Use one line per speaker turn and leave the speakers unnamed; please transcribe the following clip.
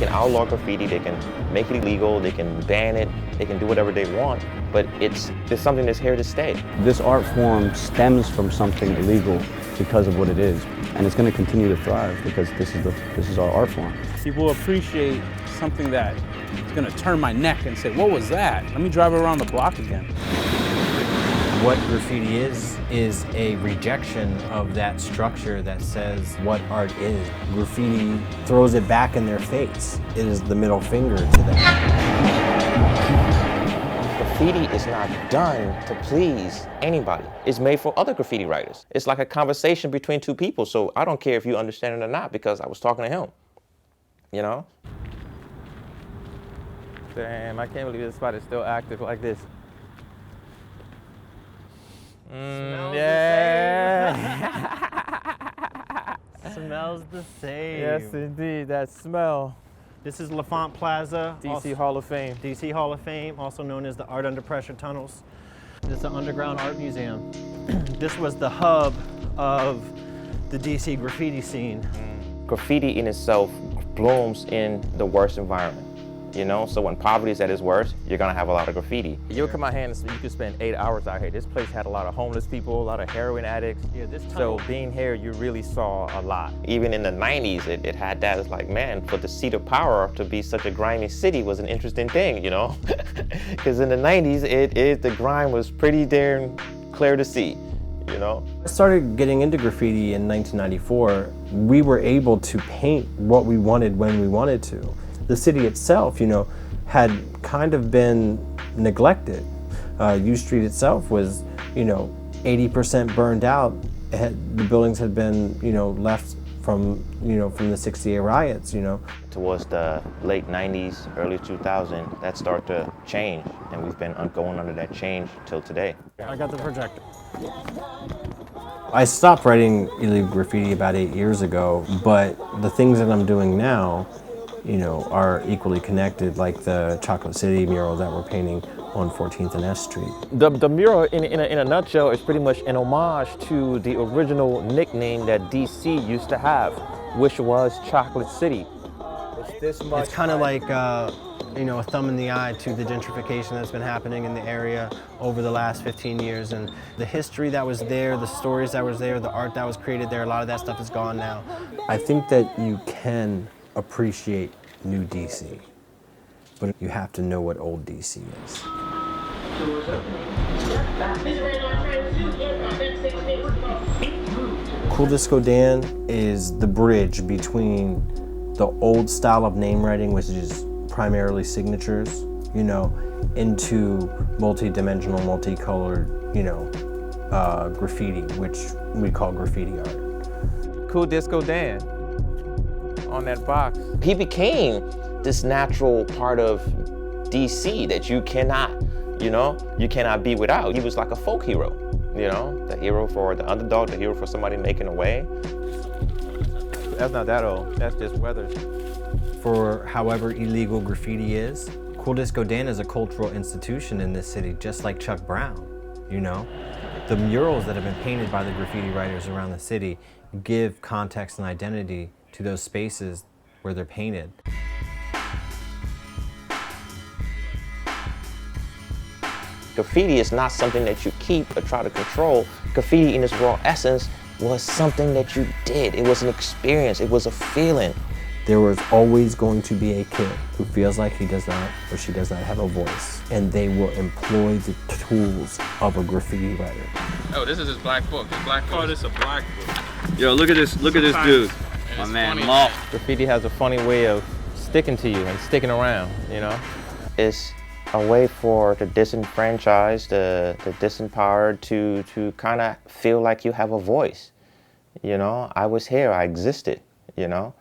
can outlaw graffiti, they can make it illegal, they can ban it, they can do whatever they want, but it's something that's here to stay.
This art form stems from something illegal because of what it is, and it's going to continue to thrive because this is our art form.
People appreciate something that is going to turn my neck and say, what was that? Let me drive around the block again.
What graffiti is a rejection of that structure that says what art is. Graffiti throws it back in their face. It is the middle finger to them.
Graffiti is not done to please anybody. It's made for other graffiti writers. It's like a conversation between two people, so I don't care if you understand it or not because I was talking to him, you know?
Damn, I can't believe this spot is still active like this.
Yeah. Smells the same.
Yes, indeed, that smell.
This is LaFont Plaza.
DC Hall of Fame.
DC Hall of Fame, also known as the Art Under Pressure Tunnels. This is an underground art museum. This was the hub of the DC graffiti scene.
Graffiti in itself blooms in the worst environment. You know, so when poverty is at its worst, you're gonna have a lot of graffiti.
You look at my hand, you could spend 8 hours out here. This place had a lot of homeless people, a lot of heroin addicts.
Yeah, this
so being here, you really saw a lot.
Even in the 90s, it had that. It's like, man, for the seat of power to be such a grimy city was an interesting thing, you know? Because in the 90s, the grime was pretty damn clear to see, you know?
I started getting into graffiti in 1994. We were able to paint what we wanted when we wanted to. The city itself, you know, had kind of been neglected. U Street itself was, you know, 80% burned out. The buildings had been, you know, left from the 68 riots, you know.
Towards the late 90s, early 2000, that started to change, and we've been going under that change till today.
I got the projector. I stopped writing illegal graffiti about 8 years ago, but the things that I'm doing now, you know, are equally connected, like the Chocolate City mural that we're painting on 14th and S Street.
The mural, in a nutshell, is pretty much an homage to the original nickname that DC used to have, which was Chocolate City.
It's kind of like, you know, a thumb in the eye to the gentrification that's been happening in the area over the last 15 years. And the history that was there, the stories that was there, the art that was created there, a lot of that stuff is gone now. I think that you can appreciate new DC, but you have to know what old DC is. Cool Disco Dan is the bridge between the old style of name writing, which is primarily signatures, you know, into multi-dimensional, multicolored, you know, graffiti, which we call graffiti art.
Cool Disco Dan on that box.
He became this natural part of DC that you cannot, you know, you cannot be without. He was like a folk hero, you know, the hero for the underdog, the hero for somebody making a way.
That's not that old, that's just weathers.
For however illegal graffiti is, Cool Disco Dan is a cultural institution in this city, just like Chuck Brown, you know? The murals that have been painted by the graffiti writers around the city give context and identity to those spaces where they're painted.
Graffiti is not something that you keep or try to control. Graffiti in its raw essence was something that you did. It was an experience, it was a feeling.
There was always going to be a kid who feels like he does not or she does not have a voice, and they will employ the tools of a graffiti writer.
Oh, this is his black book. His black book.
Oh, this is a black book.
Yo, look at this dude.
My man, Mark. Graffiti has a funny way of sticking to you and sticking around, you know?
It's a way for the disenfranchised, the disempowered to kind of feel like you have a voice. You know, I was here, I existed, you know?